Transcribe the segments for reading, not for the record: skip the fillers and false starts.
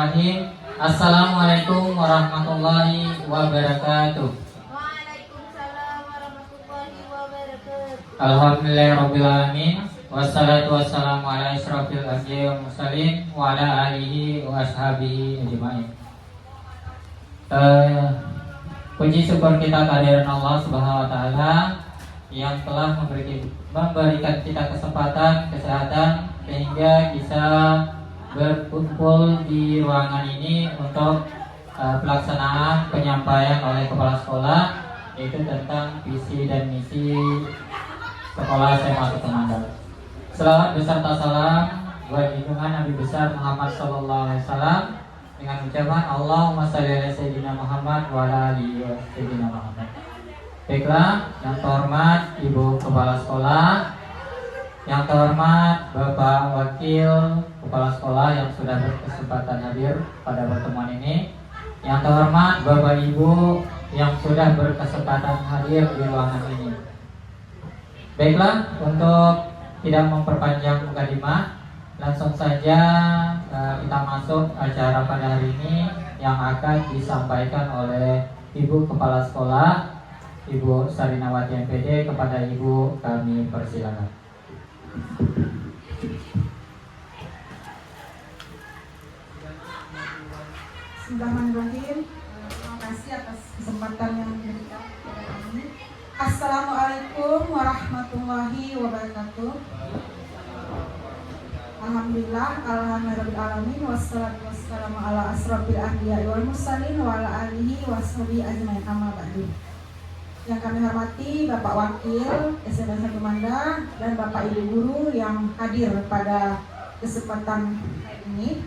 Assalamualaikum warahmatullahi wabarakatuh. Waalaikumsalam warahmatullahi wabarakatuh. Alhamdulillahirabbil alamin. Wassalatu wassalamu ala asyrofil anbiya'i wal mursalin wa ala alihi wa ashabihi ajmain. Puji syukur kita kehadiran Allah Subhanahu wa taala yang telah memberikan kita kesempatan, kesehatan sehingga bisa berkumpul di ruangan ini untuk pelaksanaan penyampaian oleh kepala sekolah, yaitu tentang visi dan misi sekolah SMA Ketemandal. Selawat beserta salam buat junjungan Nabi besar Muhammad sallallahu alaihi wasallam dengan ucapan Allahumma shalli ala sayyidina Muhammad wa ala alihi wa sayyidina Muhammad. Baiklah, yang terhormat Ibu Kepala Sekolah, yang terhormat Bapak Wakil Kepala Sekolah yang sudah berkesempatan hadir pada pertemuan ini, yang terhormat Bapak Ibu yang sudah berkesempatan hadir di ruangan ini. Baiklah, untuk tidak memperpanjang mukadimah, langsung saja kita masuk acara pada hari ini yang akan disampaikan oleh Ibu Kepala Sekolah, Ibu Sarinawati MPD. Kepada Ibu kami persilakan. Bismillahirrahmanirrahim. Terima kasih atas kesempatan yang diberikan kepada kami. Assalamualaikum warahmatullahi wabarakatuh. Alhamdulillah, alhamdulillahirabbil alamin, wassalatu wassalamu ala asrofil anbiya'i wal mursalin wa ala alihi washabihi ajmain, amma ba'du. Yang kami hormati Bapak Wakil SMA Ketemandal dan Bapak Ibu guru yang hadir pada kesempatan ini.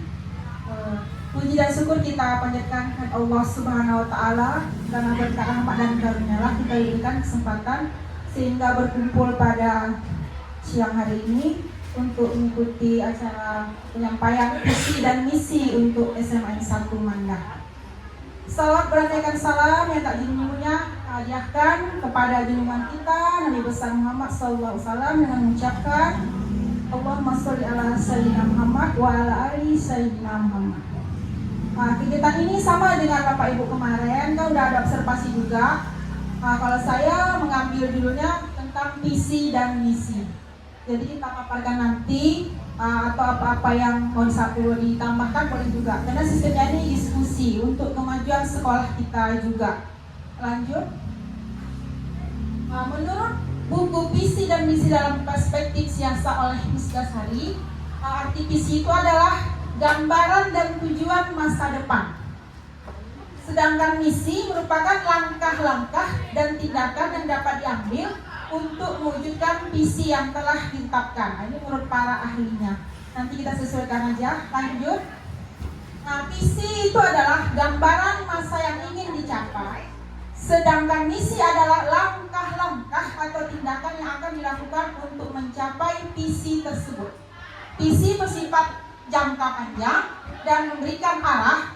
Puji dan syukur kita panjatkan kepada Allah Subhanahu wa taala, karena berkat rahmat dan karunia-Nya kita diberikan kesempatan sehingga berkumpul pada siang hari ini untuk mengikuti acara penyampaian visi dan misi untuk SMA 1 Manda. Salawat beranyakan salam yang tak jumlahnya hadiahkan kepada junjungan kita Nabi besar Muhammad SAW dengan mengucapkan Allahumma sholli ala sayyidina Muhammad wa ala ali sayyidina Muhammad. Kegiatan ini sama dengan Bapak Ibu kemarin, kan udah ada observasi juga. Kalau saya mengambil judulnya tentang visi dan misi. Jadi kita paparkan nanti atau apa-apa yang mau ditambahkan boleh juga. Karena sistemnya ini diskusi untuk kemajuan sekolah kita juga. Lanjut. Menurut buku visi dan misi dalam perspektif siasat oleh Misbah Sari, arti visi itu adalah gambaran dan tujuan masa depan. Sedangkan misi merupakan langkah-langkah dan tindakan yang dapat diambil untuk mewujudkan visi yang telah ditetapkan. Ini menurut para ahlinya. Nanti kita sesuaikan aja. Lanjut. Visi itu adalah gambaran masa yang ingin dicapai. Sedangkan misi adalah langkah-langkah atau tindakan yang akan dilakukan untuk mencapai visi tersebut. Visi bersifat jangka panjang dan memberikan arah,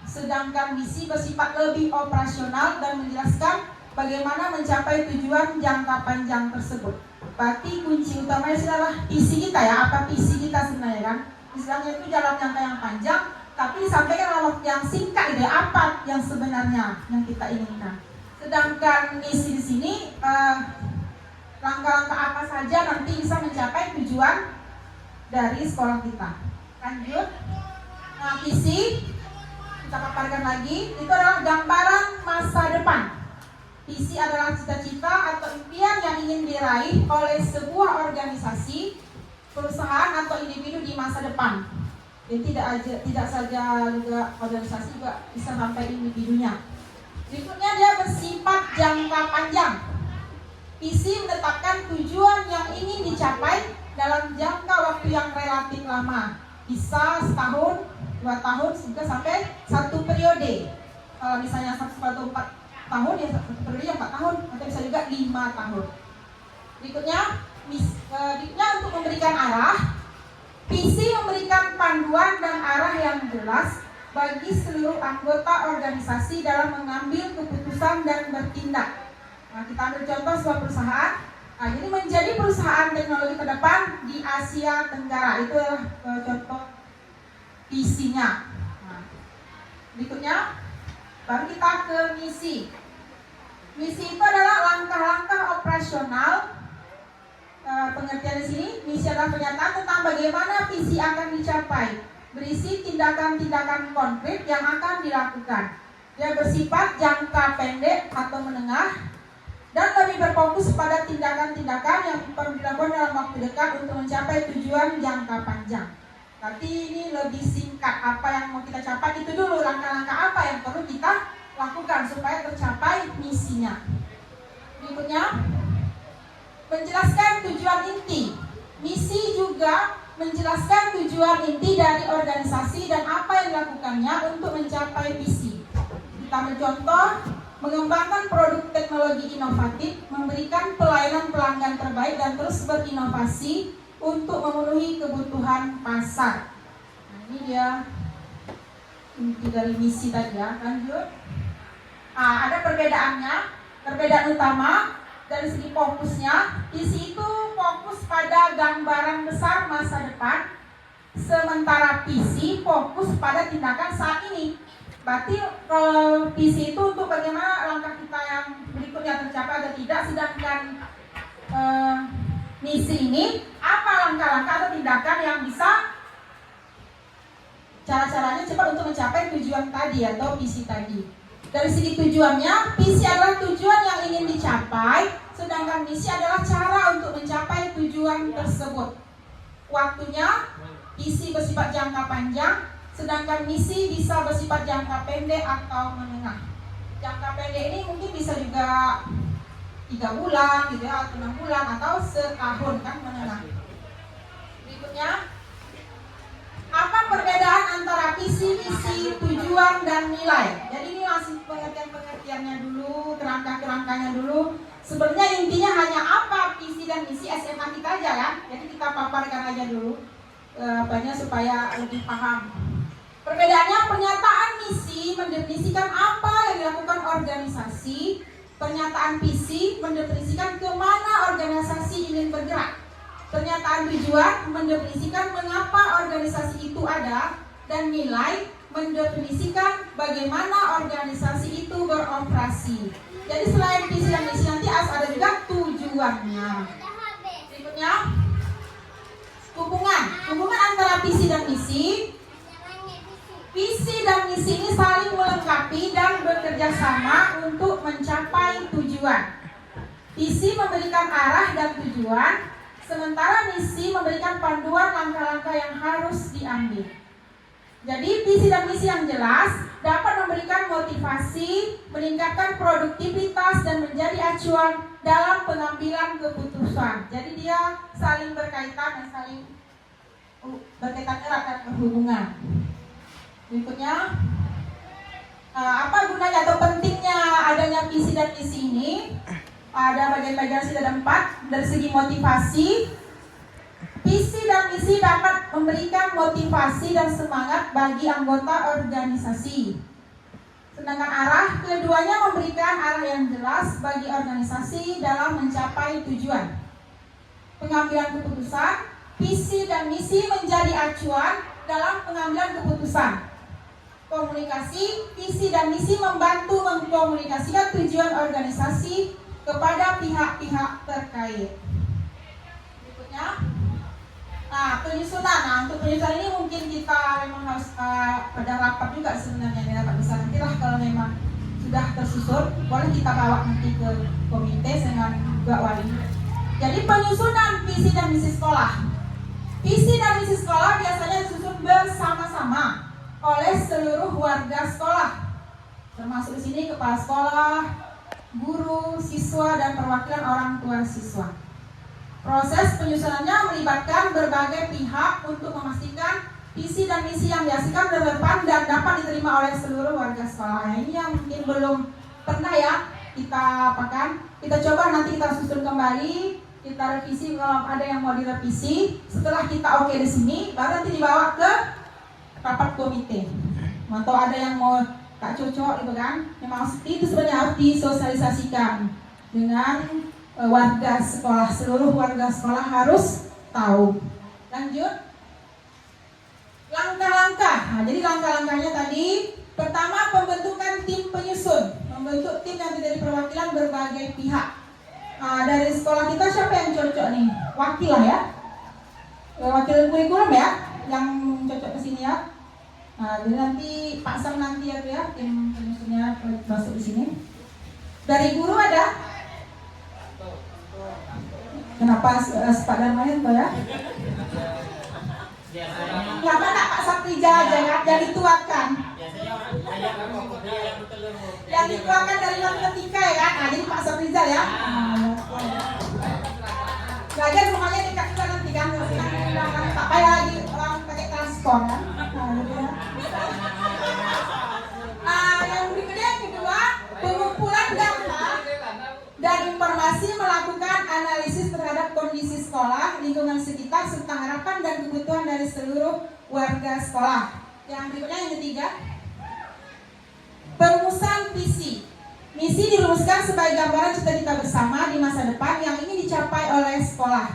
sedangkan misi bersifat lebih operasional dan menjelaskan bagaimana mencapai tujuan jangka panjang tersebut. Berarti kunci utamanya adalah visi kita ya, apa visi kita sebenarnya kan? Istilahnya itu jalan jangka yang panjang, tapi disampaikan dalam waktu yang singkat gitu ya, apa yang sebenarnya yang kita inginkan. Sedangkan misi di sini langkah-langkah apa saja nanti bisa mencapai tujuan dari sekolah kita. Lanjut. Visi kita paparkan lagi, itu adalah gambaran masa depan. Visi adalah cita-cita atau impian yang ingin diraih oleh sebuah organisasi, perusahaan atau individu di masa depan. Jadi tidak saja juga organisasi, juga bisa sampai individunya. Berikutnya dia bersifat jangka panjang. Visi menetapkan tujuan yang ingin dicapai dalam jangka waktu yang relatif lama. Bisa setahun, 2 tahun, juga sampai 1 periode. Kalau misalnya 1 atau 4 tahun, ya 1 periode yang 4 tahun, atau bisa juga 5 tahun. Berikutnya untuk memberikan arah. Visi memberikan panduan dan arah yang jelas bagi seluruh anggota organisasi dalam mengambil keputusan dan bertindak. Kita ambil contoh sebuah perusahaan. Jadi menjadi perusahaan teknologi terdepan di Asia Tenggara, itu adalah contoh visinya. Berikutnya, baru kita ke misi. Misi itu adalah langkah-langkah operasional. Pengertian di sini, misi adalah pernyataan tentang bagaimana visi akan dicapai, berisi tindakan-tindakan konkret yang akan dilakukan. Dia bersifat jangka pendek atau menengah dan lebih berfokus pada tindakan-tindakan yang perlu dilakukan dalam waktu dekat untuk mencapai tujuan jangka panjang. Tapi ini lebih singkat, apa yang mau kita capai itu dulu, langkah-langkah apa yang perlu kita lakukan supaya tercapai misinya. Berikutnya, menjelaskan tujuan inti. Misi juga menjelaskan tujuan inti dari organisasi dan apa yang dilakukannya untuk mencapai visi. Kita mencontoh, mengembangkan produk teknologi inovatif, memberikan pelayanan pelanggan terbaik dan terus berinovasi untuk memenuhi kebutuhan pasar. Nah, ini dia inti dari misi tadi ya. Lanjut. Ada perbedaannya. Perbedaan utama dari segi fokusnya, visi itu fokus pada gambaran besar masa depan, sementara visi fokus pada tindakan saat ini. Berarti kalau visi itu untuk bagaimana langkah kita yang berikutnya tercapai atau tidak, sedangkan misi ini apa langkah-langkah atau tindakan yang bisa cara-caranya cepat untuk mencapai tujuan tadi atau visi tadi. Dari segi tujuannya, visi adalah tujuan yang ingin dicapai, sedangkan misi adalah cara untuk mencapai tujuan tersebut. Waktunya, visi bersifat jangka panjang, sedangkan misi bisa bersifat jangka pendek atau menengah. Jangka pendek ini mungkin bisa juga 3 bulan gitu ya, atau 6 bulan atau setahun kan, menengah. Berikutnya, apa perbedaan antara visi, misi, tujuan, dan nilai? Jadi ini masih pengertian-pengertiannya dulu, kerangka-kerangkanya dulu. Sebenarnya intinya hanya apa visi dan misi SMA kita aja ya. Jadi kita paparkan aja dulu supaya lebih paham. Perbedaannya, pernyataan misi mendefinisikan apa yang dilakukan organisasi. Pernyataan visi mendefinisikan kemana organisasi ingin bergerak. Pernyataan tujuan mendefinisikan mengapa organisasi itu ada, dan nilai mendefinisikan bagaimana organisasi itu beroperasi. Jadi selain visi dan misi nanti harus ada juga tujuannya. Berikutnya, hubungan antara visi dan misi. Visi dan misi ini saling melengkapi dan bekerja sama untuk mencapai tujuan. Visi memberikan arah dan tujuan, sementara misi memberikan panduan langkah-langkah yang harus diambil. Jadi visi dan misi yang jelas dapat memberikan motivasi, meningkatkan produktivitas, dan menjadi acuan dalam pengambilan keputusan. Jadi dia saling berkaitan dan saling berkaitan erat dan berhubungan. Berikutnya, apa gunanya atau pentingnya adanya visi dan misi ini? Ada bagian-bagian sih, ada 4. Dari segi motivasi, visi dan misi dapat memberikan motivasi dan semangat bagi anggota organisasi. Sedangkan arah, keduanya memberikan arah yang jelas bagi organisasi dalam mencapai tujuan. Pengambilan keputusan, visi dan misi menjadi acuan dalam pengambilan keputusan. Komunikasi, visi dan misi membantu mengkomunikasikan tujuan organisasi kepada pihak-pihak terkait. Berikutnya, penyusunan. Untuk penyusunan ini mungkin kita memang harus ada rapat juga sebenarnya, ini rapat besar. Nantilah kalau memang sudah tersusun, boleh kita bawa nanti ke komite dengan juga wali. Jadi penyusunan visi dan misi sekolah. Visi dan misi sekolah biasanya disusun bersama-sama oleh seluruh warga sekolah, termasuk di sini kepala sekolah, guru, siswa, dan perwakilan orang tua siswa. Proses penyusunannya melibatkan berbagai pihak untuk memastikan visi dan misi yang dihasilkan relevan dan dapat diterima oleh seluruh warga sekolah. Nah, ini yang mungkin belum pernah ya kita apakan. Kita coba nanti kita susun kembali, kita revisi kalau ada yang mau direvisi. Setelah kita oke di sini, baru nanti dibawa ke rapat komite. Atau ada yang mau tak cocok gitu kan, memang itu sebenarnya harus disosialisasikan dengan warga sekolah, seluruh warga sekolah harus tahu. Lanjut, langkah-langkah. Nah, jadi langkah-langkahnya tadi, pertama berbagai pihak. Dari sekolah kita siapa yang cocok nih? Wakil lah ya. Wakil kurikulum ya, yang cocok ke sini ya. Jadi nanti Pak Sam nanti ya, tim penyusunnya masuk di sini. Dari guru ada? Kenapa Pak Darmayan tuh ya? Kenapa tak Pak Saprija aja kan? Yang dituakan. Yang dituakan dari matematika ya kan? Jadi Pak Saprija ya. Belajar rumahnya dekat juga nanti kan? Tak payah lagi orang pakai transport kan? Yang berikutnya yang kedua, pengumpulan data dan informasi melakukan analisis terhadap kondisi sekolah, lingkungan sekitar, serta harapan dan kebutuhan dari seluruh warga sekolah. Yang berikutnya yang ketiga, perumusan visi. Misi dirumuskan sebagai gambaran cita-cita bersama di masa depan yang ingin dicapai oleh sekolah.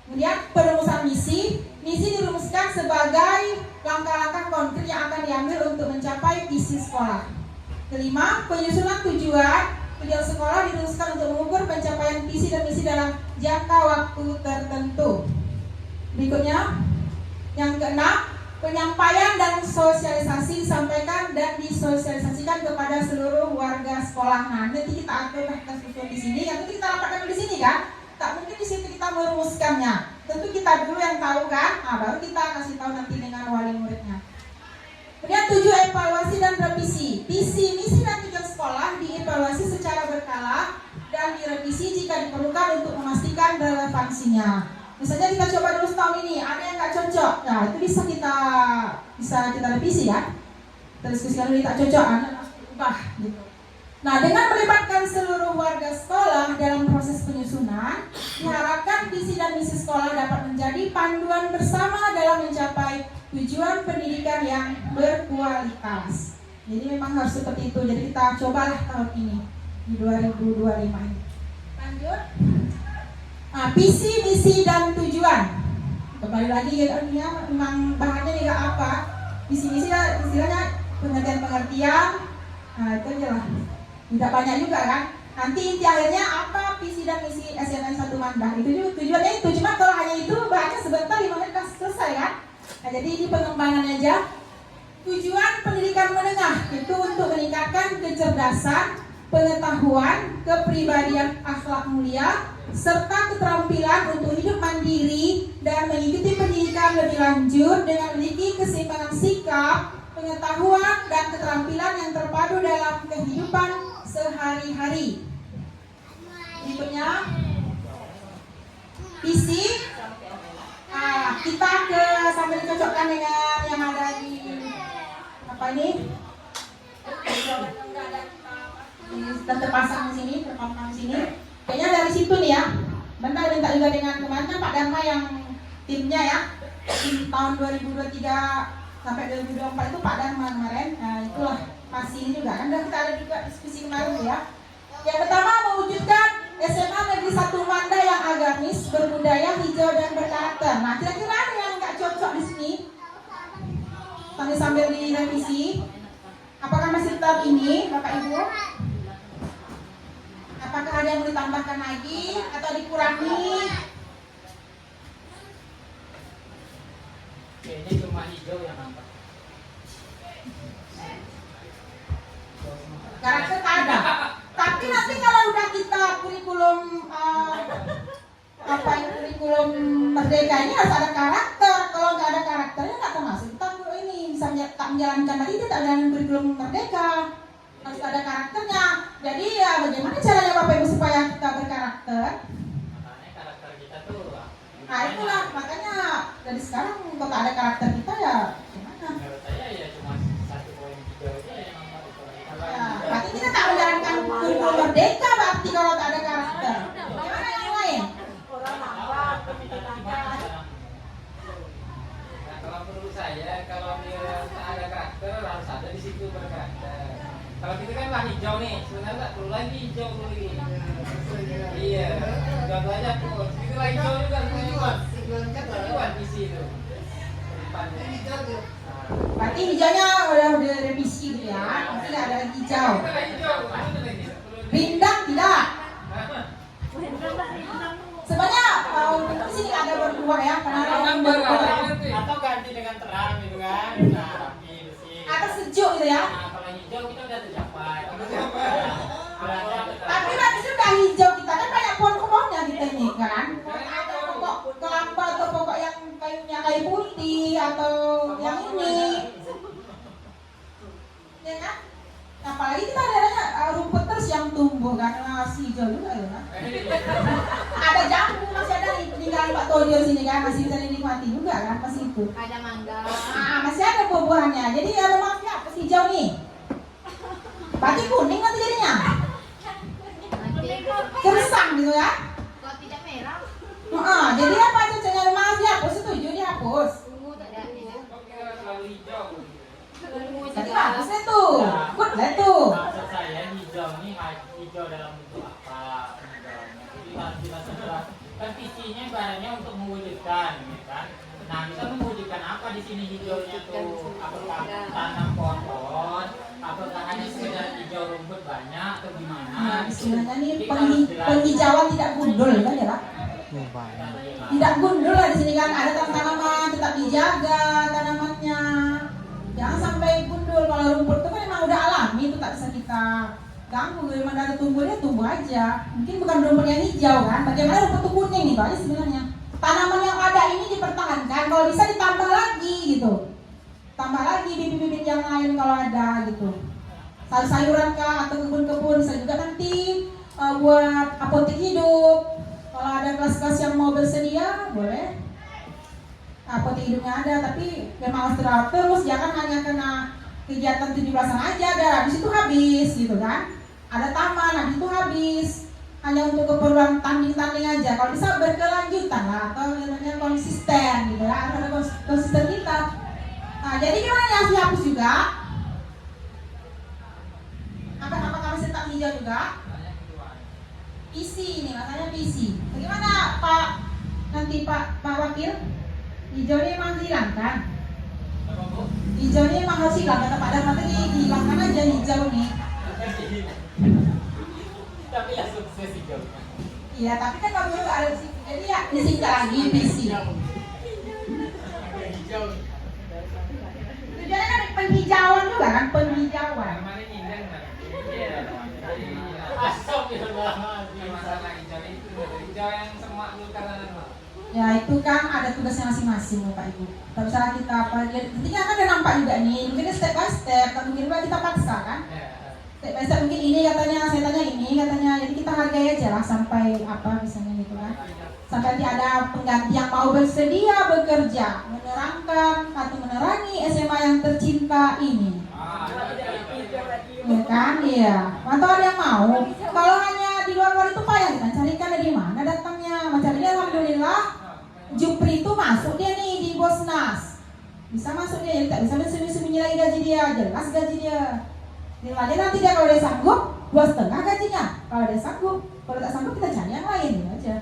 Kemudian perumusan misi. Misi dirumuskan sebagai langkah-langkah konkret yang akan diambil untuk mencapai visi sekolah. Kelima, penyusunan tujuan. Tujuan sekolah dirumuskan untuk mengukur pencapaian visi dan misi dalam jangka waktu tertentu. Berikutnya, yang keenam, penyampaian dan sosialisasi disampaikan dan disosialisasikan kepada seluruh warga sekolah. Nah, nanti kita atur di sini. Nanti kita rapatkan di sini kan? Tak mungkin di situ kita merumuskannya. Tentu kita dulu yang tahu kan? Baru kita kasih tahu nanti dengan wali muridnya. Kemudian 7, evaluasi dan revisi. Visi, misi dan tujuan sekolah dievaluasi secara berkala dan direvisi jika diperlukan untuk memastikan relevansinya. Misalnya kita coba dulu setahun ini, ada yang nggak cocok, nah itu bisa kita revisi ya. Terus kalau tak cocok, Anda ubah gitu. Nah, dengan melibatkan seluruh warga sekolah dalam proses penyusunan, diharapkan visi dan misi sekolah dapat menjadi panduan bersama dalam mencapai tujuan pendidikan yang berkualitas. Jadi memang harus seperti itu. Jadi kita cobalah tahun ini di 2025 ini. Lanjut. Nah, visi, misi dan tujuan. Kembali lagi ya, memang bahannya juga apa? Visi, misi istilahnya pengertian-pengertian. Nah, itu aja lah. Tidak banyak juga kan. Nanti inti akhirnya apa visi dan misi SMN 1 Mandah. Itu juga tujuannya itu. Cuma kalau hanya itu bahannya sebentar 5 menit selesai kan. Nah, jadi ini pengembangannya aja. Tujuan pendidikan menengah itu untuk meningkatkan kecerdasan, pengetahuan, kepribadian akhlak mulia, serta keterampilan untuk hidup mandiri dan mengikuti pendidikan lebih lanjut dengan memiliki keseimbangan sikap, pengetahuan, dan keterampilan yang terpadu dalam kehidupan sehari-hari. Berikutnya, visi. Kita sambil cocokkan dengan yang ada di apa ini? Sudah terpasang di sini, terpampang di sini. Kayaknya dari situ nih ya. Bentar minta juga dengan kemarin Pak Dharma yang timnya ya. Tim tahun 2023 sampai 2024 itu Pak Dharma kemarin. Nah, itulah masih ini juga. Kan kita ada juga diskusi kemarin ya. Yang pertama, mewujudkan SMA Negeri 1 Mandah yang agamis, berbudaya, hijau dan berkarakter. Nah, kira-kira ada yang nggak cocok di sini? Sambil direvisi. Apakah masih tetap ini, Bapak Ibu? Apakah ada yang mau ditambahkan lagi atau dikurangi? Kayaknya cuma hijau yang nampak. Karakter tak ada. Tapi nanti kalau udah kita kurikulum kurikulum merdeka ini harus ada karakter. Kalau nggak ada karakternya nggak termasuk. Kita ini bisa tak menjalankan lagi kita dengan kurikulum merdeka. Harus ada karakternya. Jadi ya bagaimana caranya Bapak Ibu supaya kita berkarakter? Makanya karakter kita tuh. Nah itulah makanya dari sekarang kalau tak ada karakter kita ya gimana? Menurut saya ya cuma 1.3 aja yang nampak itu. Ya, berarti kita tak menjalankan kurikulum merdeka berarti kalau tak ada karakter. Gimana yang lain? Nah, kalau menurut saya kalau dia tak ada karakter harus ada di situ berkarakter. Kalau kita kan lah hijau nih, sebenarnya tak perlu lagi hijau dulu ini. Iya, contoh aja pun. Itu lah hijau juga sebenarnya. Kan visi itu. Berarti hijaunya udah revisi gitu ya. Nanti nggak ada lagi hijau. Itu lah hijau. Rindang tidak. tua ya, karena yang Atau ganti dengan terang gitu kan. Nah, rapi bersih. atau sejuk gitu ya. Nah, kalau hijau kita udah tercapai. Tapi bagus juga hijau kita kan banyak pohon-pohonnya kita ini kan. Ada pokok kelapa atau pokok yang kayunya kayu putih atau yang ini. Ya kan? Apalagi kita ada rumput terus yang tumbuh kan, masih hijau juga ya kan. Ada jambu masih ada di peninggalan Pak Todio sini kan, masih bisa dinikmati juga kan masih itu. Ada mangga. Masih ada buah-buahannya. Jadi kalau maafnya apa sih hijau nih? Berarti kuning nanti jadinya. Nanti Gersang gitu ya. kok tidak merah? Jadi apa cacanya maaf dihapus, setuju dihapus. Ungu tidak. Terlalu hijau. Ungu Jadi juga. bagus deh tuh. Good deh tuh. Maksud saya hijau ini hijau dalam bentuk apa hijaunya. Jadi harus kita segera kan visinya ibaratnya untuk mewujudkan, ya kan? Nah kita mewujudkan apa di sini hijaunya tuh? Apakah tanam pohon? Apakah hanya sekedar hijau rumput banyak atau gimana? Nah, istilahnya nih Kita harus jelas. penghijauan tidak gundul kan ya Pak? Tidak gundul lah di sini kan, ada tanaman tetap dijaga tanamannya. Jangan sampai gundul. Kalau rumput itu kan memang udah alami, itu tak bisa kita ganggu. Memang ada tumbuh dia tumbuh aja. Mungkin bukan rumput yang hijau kan. Bagaimana rumput itu kuning nih Pak aja sebenarnya. Tanaman yang ada ini dipertahankan, kalau bisa ditambah lagi gitu. Tambah lagi bibit-bibit yang lain kalau ada gitu. Sayur-sayuran kah atau kebun-kebun bisa juga nanti buat apotek hidup. Kalau ada kelas-kelas yang mau bersedia boleh. Apotek hidupnya ada, tapi memang harus terawat terus, jangan hanya kena kegiatan 17-an aja, ada habis itu habis gitu kan. Ada taman, habis itu habis. Hanya untuk keperluan tanding-tanding aja. Kalau bisa berkelanjutan lah, atau namanya konsisten gitu ya, harus ada konsisten kita. Nah, jadi gimana yang harus dihapus juga? Apakah masih tak hijau juga? PC ini, makanya PC. Bagaimana Pak, nanti Pak Wakil? Hijau ini emang dihilangkan. Hijau ini emang harus hilang, kata Pak Darma tadi dihilangkan aja hijau nih. Tapi ya sukses hijau. Iya, tapi kan kalau dulu ada di situ, jadi ya disingkat lagi PC. Tujuannya kan penghijauan juga kan, penghijauan. Masalah hijau itu hijau yang semak dulu kanan. Ya itu kan ada tugasnya masing-masing Bapak Ibu. Kalau misalnya kita apa, intinya kan udah nampak juga nih, mungkin step by step, atau mungkin kita paksa kan. Step by step mungkin ini katanya, saya tanya ini katanya, jadi kita hargai aja lah sampai apa misalnya gitu kan. Sampai nanti ada pengganti yang mau bersedia bekerja, menerangkan atau menerangi SMA yang tercinta ini. Ya kan, iya. Atau ada yang mau. Kalau hanya di luar-luar itu payah kita carikan dari mana datangnya. Macam ini alhamdulillah Jupri itu masuk dia nih di Bosnas. Bisa masuk dia, jadi tak bisa sembunyi-sembunyi lagi gaji dia, jelas gaji dia. Nilainya nanti dia kalau dia sanggup 2,5 gajinya. Kalau dia sanggup, kalau tak sanggup kita cari yang lain gitu aja.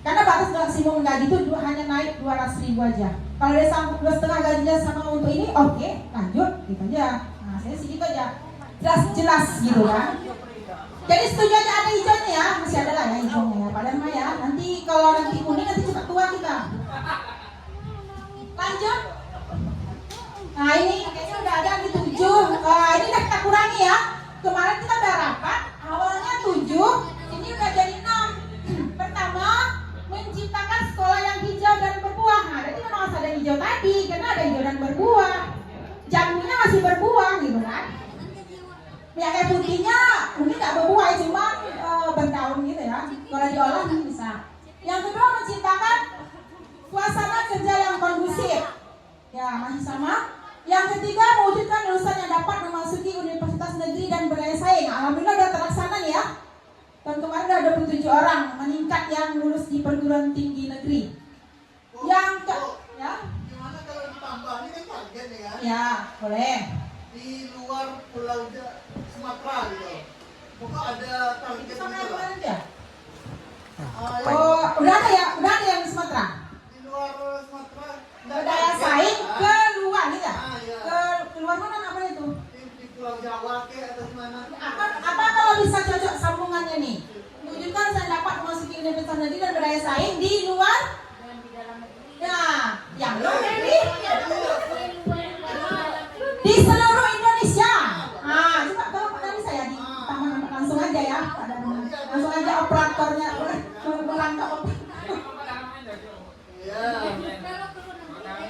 Karena batas maksimum gaji itu hanya naik 200.000 aja. Kalau dia sanggup 2,5 gajinya sama untuk ini, oke, lanjut gitu aja. Nah, saya sih gitu aja. Jelas gitu kan. Jadi setuju aja ada hijaunya ya, masih ada lah ya hijaunya ya. Padahal mah ya, nanti kalau nanti kuning nanti cepat tua kita. Lanjut. Nah ini kayaknya udah ada di 7. Ini udah kita kurangi ya. Kemarin kita udah rapat, awalnya 7, ini udah jadi 6. Pertama, menciptakan sekolah yang hijau dan berbuah. Nah, jadi memang harus ada hijau tadi, karena ada hijau dan berbuah. Jambunya masih berbuah gitu kan. Yang kayak putihnya mungkin nggak berbuah, cuma berdaun gitu ya. Kalau diolah bisa. Yang kedua, menciptakan suasana kerja yang kondusif. Ya, masih sama. Yang ketiga, mewujudkan lulusan yang dapat memasuki universitas negeri dan berdaya saing. Alhamdulillah udah terlaksana nih ya. Tahun kemarin ada 27 orang meningkat yang lulus di perguruan tinggi negeri. Yang ke, ya? Gimana kalau ditambah ini kan target nih kan? Ya, boleh. Di luar pulau Sumatera gitu. Pokok ada target Sama yang gitu. kemarin ya? Yang Oh, udah ada ya? Udah ada yang di Sumatera? di luar Sumatera. Berdaya saing ke luar gitu ya? Ah, iya. Ke luar mana apa itu? Di Pulau Jawa ke atau di mana? Apa kalau bisa cocok sambungannya nih? Mewujudkan saya dapat memasuki universitas negeri dan berdaya saing di luar Yang di seluruh Indonesia. Coba kalau dari saya ditambahkan langsung aja ya, langsung aja operatornya merangkap.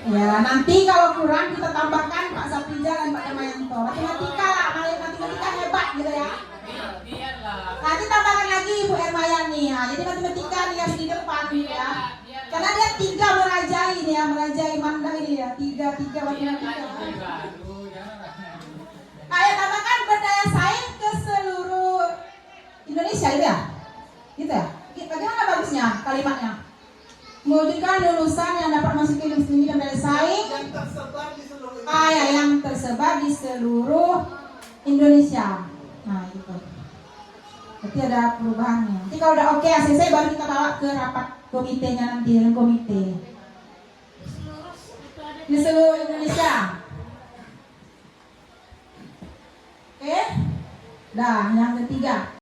Ya, nanti kalau kurang kita tambahkan Pak Saprijal dan Pak Damayanto. Matematika hebat gitu ya. Nanti tambahkan lagi Ibu Ermayani ya. Jadi matematika nih harus di depan nih ya. Karena dia 3 merajai nih ya, merajai Manda ini ya. 3 matematika. Ayo tambahkan berdaya saing ke seluruh Indonesia gitu ya. Gitu ya. Bagaimana bagusnya kalimatnya? Mewujudkan lulusan yang dapat masuk ke industri dan daya saing yang tersebar di seluruh Indonesia. yang tersebar di seluruh Indonesia. Nah gitu. Berarti ada perubahannya. Nanti kalau udah oke ACC baru kita bawa ke rapat komitenya nanti dengan komite di seluruh Indonesia. Oke. Dah yang ketiga.